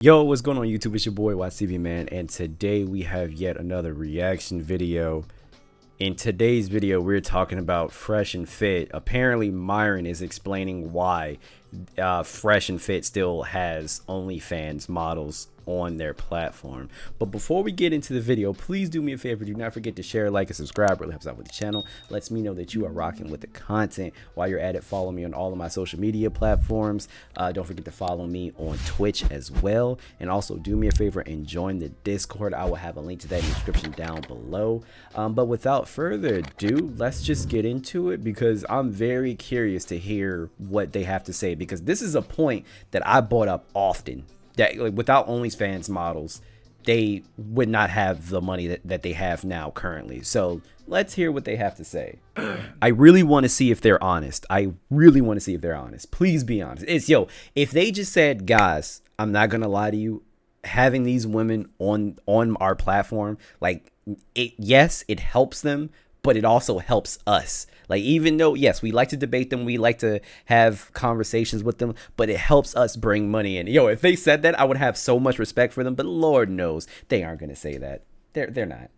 Yo, what's going on YouTube? It's your boy WattsTV, man, and today we have yet another reaction video. In today's video, we're talking about Fresh and Fit. Apparently, Myron is explaining why Fresh and Fit still has OnlyFans models on their platform. But before we get into the video, please do me a favor. Do not forget to share, like, and subscribe. It really helps out with the channel. Lets me know that you are rocking with the content. While you're at it, follow me on all of my social media platforms. Don't forget to follow me on Twitch as well. And also do me a favor and join the Discord. I will have a link to that in the description down below. But without further ado, let's just get into it because I'm very curious to hear what they have to say, because this is a point that I brought up often. That, like, without OnlyFans models, they would not have the money that they have now currently. So let's hear what they have to say. I really want to see if they're honest. I really want to see if they're honest. Please be honest. If they just said, guys, I'm not gonna lie to you, having these women on our platform, like, yes, it helps them, but it also helps us. Like, even though, yes, we like to debate them, we like to have conversations with them, but it helps us bring money in. Yo, if they said that, I would have so much respect for them, but Lord knows they aren't going to say that. They're not.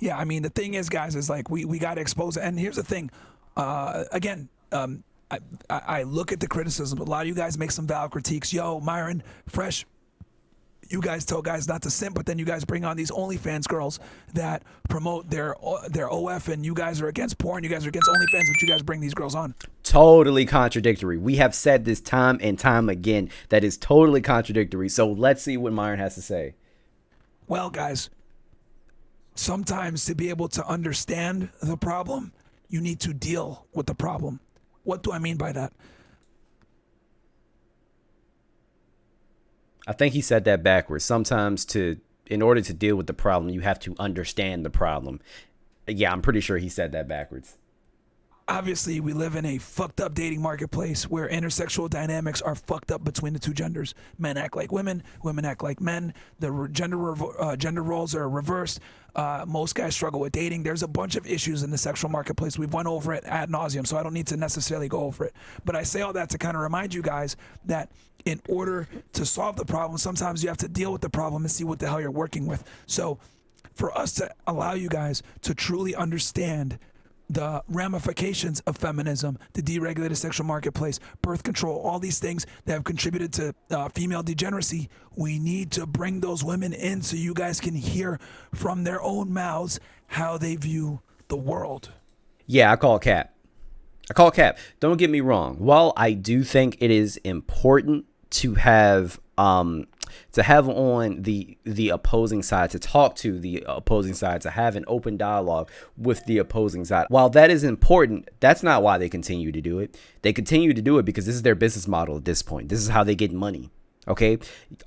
Yeah, I mean, the thing is, guys, is like we got to expose it. And here's the thing. Again, I look at the criticism. A lot of you guys make some valid critiques. Yo, Myron, Fresh, you guys tell guys not to simp, but then you guys bring on these OnlyFans girls that promote their OF, and you guys are against porn, you guys are against OnlyFans, but you guys bring these girls on. Totally contradictory. We have said this time and time again. That is totally contradictory. So let's see what Myron has to say. Well, guys, sometimes to be able to understand the problem, you need to deal with the problem. What do I mean by that? I think he said that backwards. Sometimes in order to deal with the problem, you have to understand the problem. Yeah, I'm pretty sure he said that backwards. Obviously, we live in a fucked up dating marketplace where intersexual dynamics are fucked up between the two genders. Men act like women, women act like men. The gender roles are reversed. Most guys struggle with dating. There's a bunch of issues in the sexual marketplace. We've went over it ad nauseum, so I don't need to necessarily go over it. But I say all that to kind of remind you guys that in order to solve the problem, sometimes you have to deal with the problem and see what the hell you're working with. So for us to allow you guys to truly understand the ramifications of feminism, the deregulated sexual marketplace, birth control, all these things that have contributed to female degeneracy, we need to bring those women in so you guys can hear from their own mouths how they view the world. Yeah, I call cap. Don't get me wrong. While I do think it is important to have on the opposing side, to talk to the opposing side, to have an open dialogue with the opposing side, while that is important, that's not why they continue to do it. They continue to do it because this is their business model at this point. This is how they get money. Okay,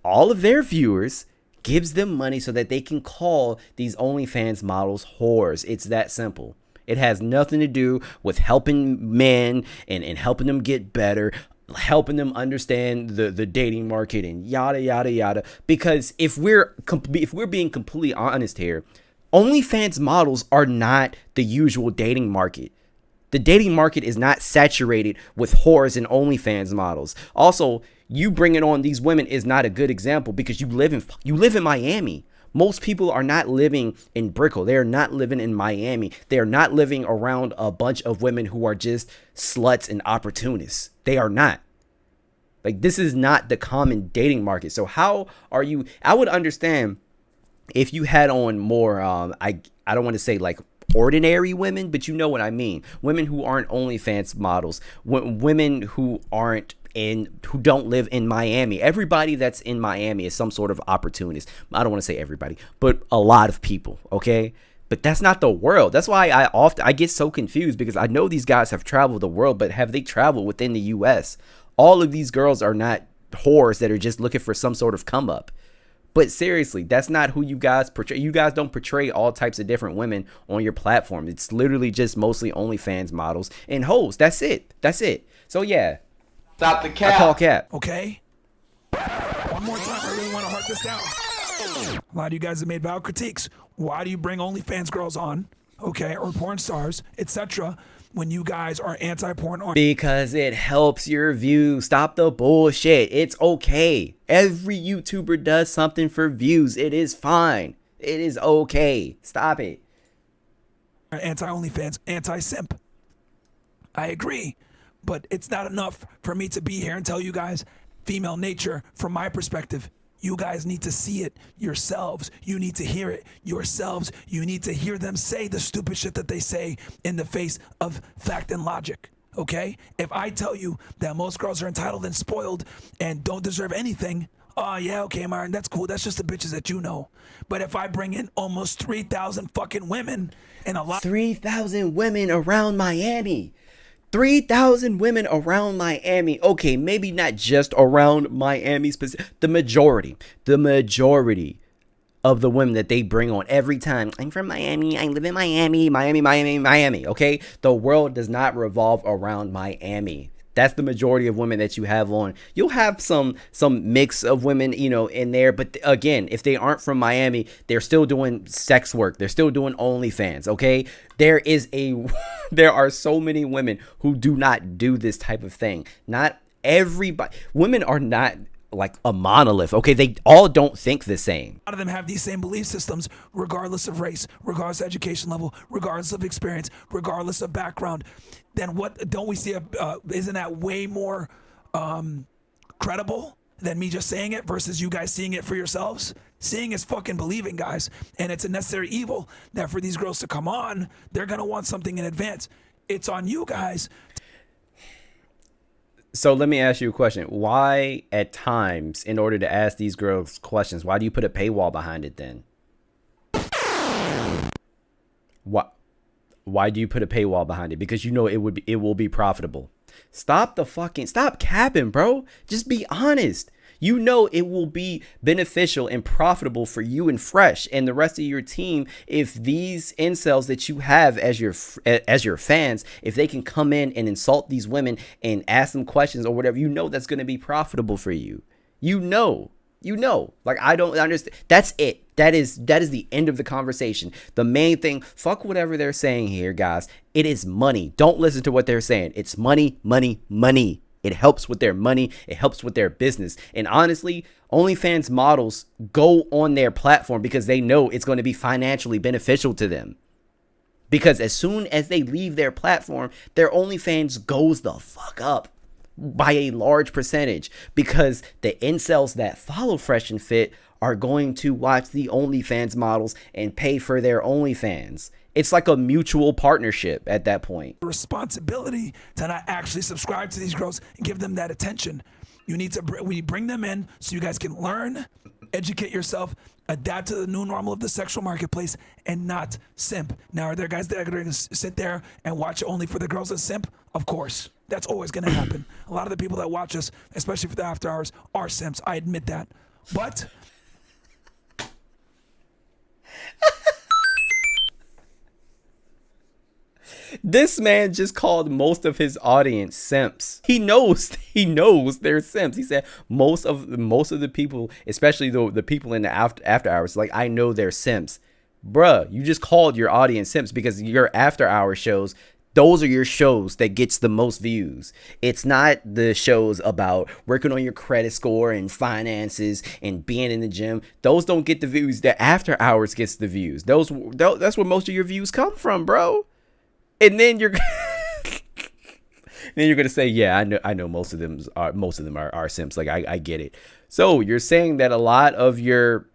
all of their viewers gives them money so that they can call these OnlyFans models whores. It's that simple. It has nothing to do with helping men and helping them get better, helping them understand the dating market and yada yada yada. Because if we're being completely honest here, OnlyFans models are not the usual dating market. The dating market is not saturated with whores and OnlyFans models. Also, you bringing on these women is not a good example because you live in Miami. Most people are not living in Brickell. They are not living in Miami. They are not living around a bunch of women who are just sluts and opportunists. They are not. Like, this is not the common dating market. So how are you? I would understand if you had on more, I don't want to say like ordinary women, but you know what I mean. Women who aren't OnlyFans models, women who who don't live in Miami. Everybody that's in Miami is some sort of opportunist. I don't want to say everybody, but a lot of people, okay? But that's not the world. That's why I get so confused, because I know these guys have traveled the world, but have they traveled within the US? All of these girls are not whores that are just looking for some sort of come up. But seriously, that's not who you guys portray. You guys don't portray all types of different women on your platform. It's literally just mostly OnlyFans models and hoes. That's it. So yeah. Stop the cap. I call cap. Okay? One more time. I really want to heart this down. A lot of you guys have made valid critiques. Why do you bring OnlyFans girls on okay, or porn stars, etc., when you guys are anti-porn on Because it helps your views. Stop the bullshit. It's okay. Every YouTuber does something for views. It is fine. It is okay. Stop it. anti-OnlyFans, anti-simp. I agree, but it's not enough for me to be here and tell you guys female nature from my perspective. You guys need to see it yourselves. You need to hear it yourselves. You need to hear them say the stupid shit that they say in the face of fact and logic. Okay? If I tell you that most girls are entitled and spoiled and don't deserve anything, oh yeah, okay, Myron, that's cool. That's just the bitches that you know. But if I bring in almost 3,000 fucking women and a lot 3,000 women around Miami. 3,000 women around Miami. Okay, maybe not just around Miami specific. The majority of the women that they bring on every time. I'm from Miami. I live in Miami. Miami. Okay, the world does not revolve around Miami. That's the majority of women that you have on. You'll have some mix of women, you know, in there. But again, if they aren't from Miami, they're still doing sex work. They're still doing OnlyFans. Okay, there are so many women who do not do this type of thing. Not everybody. Women are not like a monolith. Okay, they all don't think the same. of them have these same belief systems, regardless of race, regardless of education level, regardless of experience, regardless of background. Then what don't we see? Isn't that way more credible than me just saying it versus you guys seeing it for yourselves? Seeing is fucking believing, guys, and it's a necessary evil that for these girls to come on, they're gonna want something in advance. It's on you guys. So let me ask you a question. Why, at times, in order to ask these girls questions, why do you put a paywall behind it then? Why do you put a paywall behind it? Because you know it will be profitable. Stop capping, bro. Just be honest. You know it will be beneficial and profitable for you and Fresh and the rest of your team if these incels that you have as your fans, if they can come in and insult these women and ask them questions or whatever, you know that's going to be profitable for you. You know. Like, I don't understand. That's it. That is the end of the conversation. The main thing, fuck whatever they're saying here, guys. It is money. Don't listen to what they're saying. It's money. It helps with their money. It helps with their business. And honestly, OnlyFans models go on their platform because they know it's going to be financially beneficial to them. Because as soon as they leave their platform, their OnlyFans goes the fuck up by a large percentage. Because the incels that follow Fresh and Fit are going to watch the OnlyFans models and pay for their OnlyFans. It's like a mutual partnership at that point. Responsibility to not actually subscribe to these girls and give them that attention. We bring them in so you guys can learn, educate yourself, adapt to the new normal of the sexual marketplace, and not simp. Now, are there guys that are going to sit there and watch only for the girls that simp? Of course. That's always going to happen. A lot of the people that watch us, especially for the after hours, are simps. I admit that. But this man just called most of his audience simps. He knows they're simps. He said most of the people, especially the people in the after hours, like, I know they're simps. Bruh, you just called your audience simps because your after hour shows, those are your shows that gets the most views. It's not the shows about working on your credit score and finances and being in the gym. Those don't get the views. The after hours gets the views. That's where most of your views come from, bro. And then you're gonna say, yeah, I know most of them are simps. Like, I get it. So you're saying that a lot of your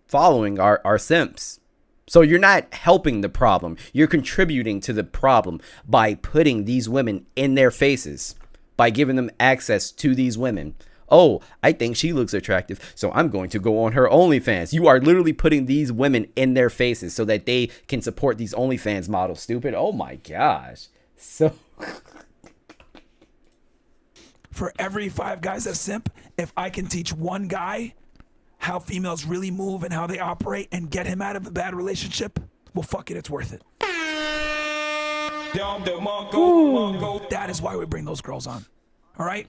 following are simps. So you're not helping the problem. You're contributing to the problem by putting these women in their faces, by giving them access to these women. Oh, I think she looks attractive, so I'm going to go on her OnlyFans. You are literally putting these women in their faces so that they can support these OnlyFans models. Stupid. Oh my gosh. So for every 5 guys that simp, if I can teach one guy how females really move and how they operate and get him out of a bad relationship, well, fuck it, it's worth it. That is why we bring those girls on. All right?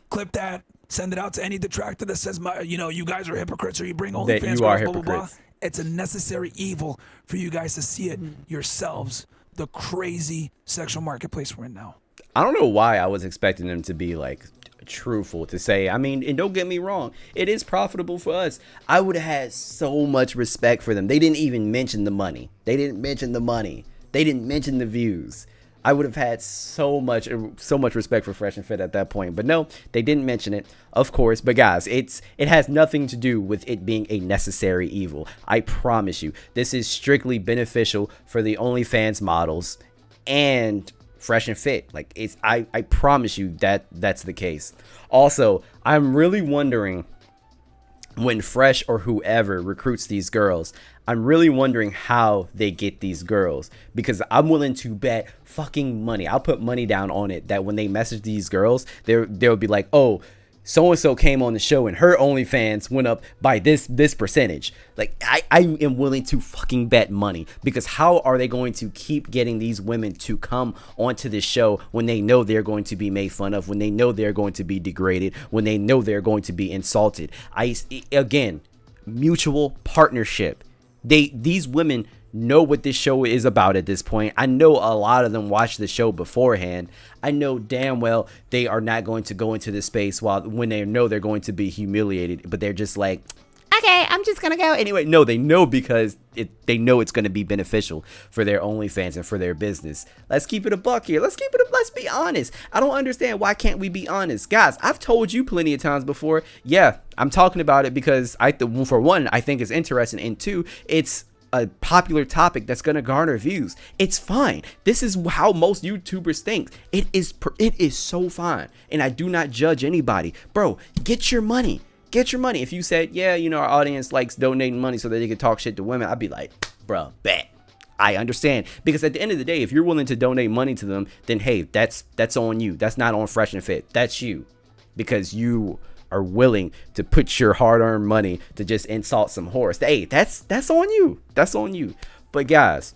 Clip that. Send it out to any detractor that says, you guys are hypocrites or you bring OnlyFans girls, blah, blah, blah. It's a necessary evil for you guys to see it yourselves. The crazy sexual marketplace we're in now. I don't know why I was expecting them to be like truthful to say. I mean, and don't get me wrong, it is profitable for us. I would have had so much respect for them. They didn't even mention the money. They didn't mention the money. They didn't mention the views. I would have had so much respect for Fresh and Fit at that point. But no, they didn't mention it, of course. But guys, it has nothing to do with it being a necessary evil. I promise you, this is strictly beneficial for the OnlyFans models and Fresh and Fit. Like, I promise you that that's the case. Also, I'm really wondering, when Fresh or whoever recruits these girls, I'm really wondering how they get these girls, because I'm willing to bet fucking money. I'll put money down on it that when they message these girls, they'll be like, oh, so-and-so came on the show and her OnlyFans went up by this percentage. Like, I am willing to fucking bet money, because how are they going to keep getting these women to come onto this show when they know they're going to be made fun of, when they know they're going to be degraded, when they know they're going to be insulted? Again, mutual partnership. These women know what this show is about at this point. I know a lot of them watch the show beforehand. I know damn well they are not going to go into this space when they know they're going to be humiliated, but they're just like, okay, I'm just gonna go anyway. No, they know, because they know it's going to be beneficial for their OnlyFans and for their business. Let's keep it a buck here. Let's be honest. I don't understand, why can't we be honest? Guys, I've told you plenty of times before. Yeah, I'm talking about it because for one, I think it's interesting, and two, it's a popular topic that's going to garner views. It's fine. This is how most YouTubers think. It is so fine. And I do not judge anybody. Bro, get your money. Get your money. If you said, yeah, you know, our audience likes donating money so that they can talk shit to women, I'd be like, bro, bet. I understand. Because at the end of the day, if you're willing to donate money to them, then hey, that's on you. That's not on Fresh and Fit. That's you. Because you are willing to put your hard-earned money to just insult some horse. Hey, that's on you. That's on you. But guys,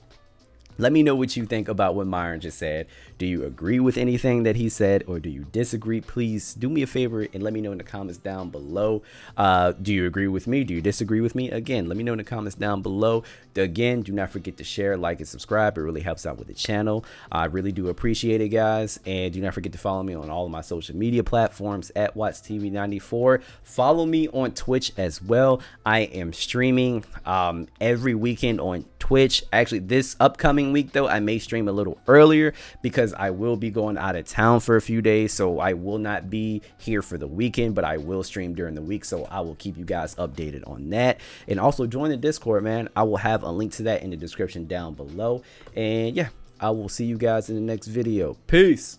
let me know what you think about what Myron just said. Do you agree with anything that he said, or do you disagree? Please do me a favor and let me know in the comments down below. Do you agree with me? Do you disagree with me? Again, let me know in the comments down below. Again, do not forget to share, like, and subscribe. It really helps out with the channel. I really do appreciate it, guys. And do not forget to follow me on all of my social media platforms at WattsTV94. Follow me on Twitch as well. I am streaming every weekend on Twitch. Actually, this upcoming week, though, I may stream a little earlier because I will be going out of town for a few days, so I will not be here for the weekend, but I will stream during the week, so I will keep you guys updated on that. And also join the Discord, man. I will have a link to that in the description down below. And yeah, I will see you guys in the next video. Peace.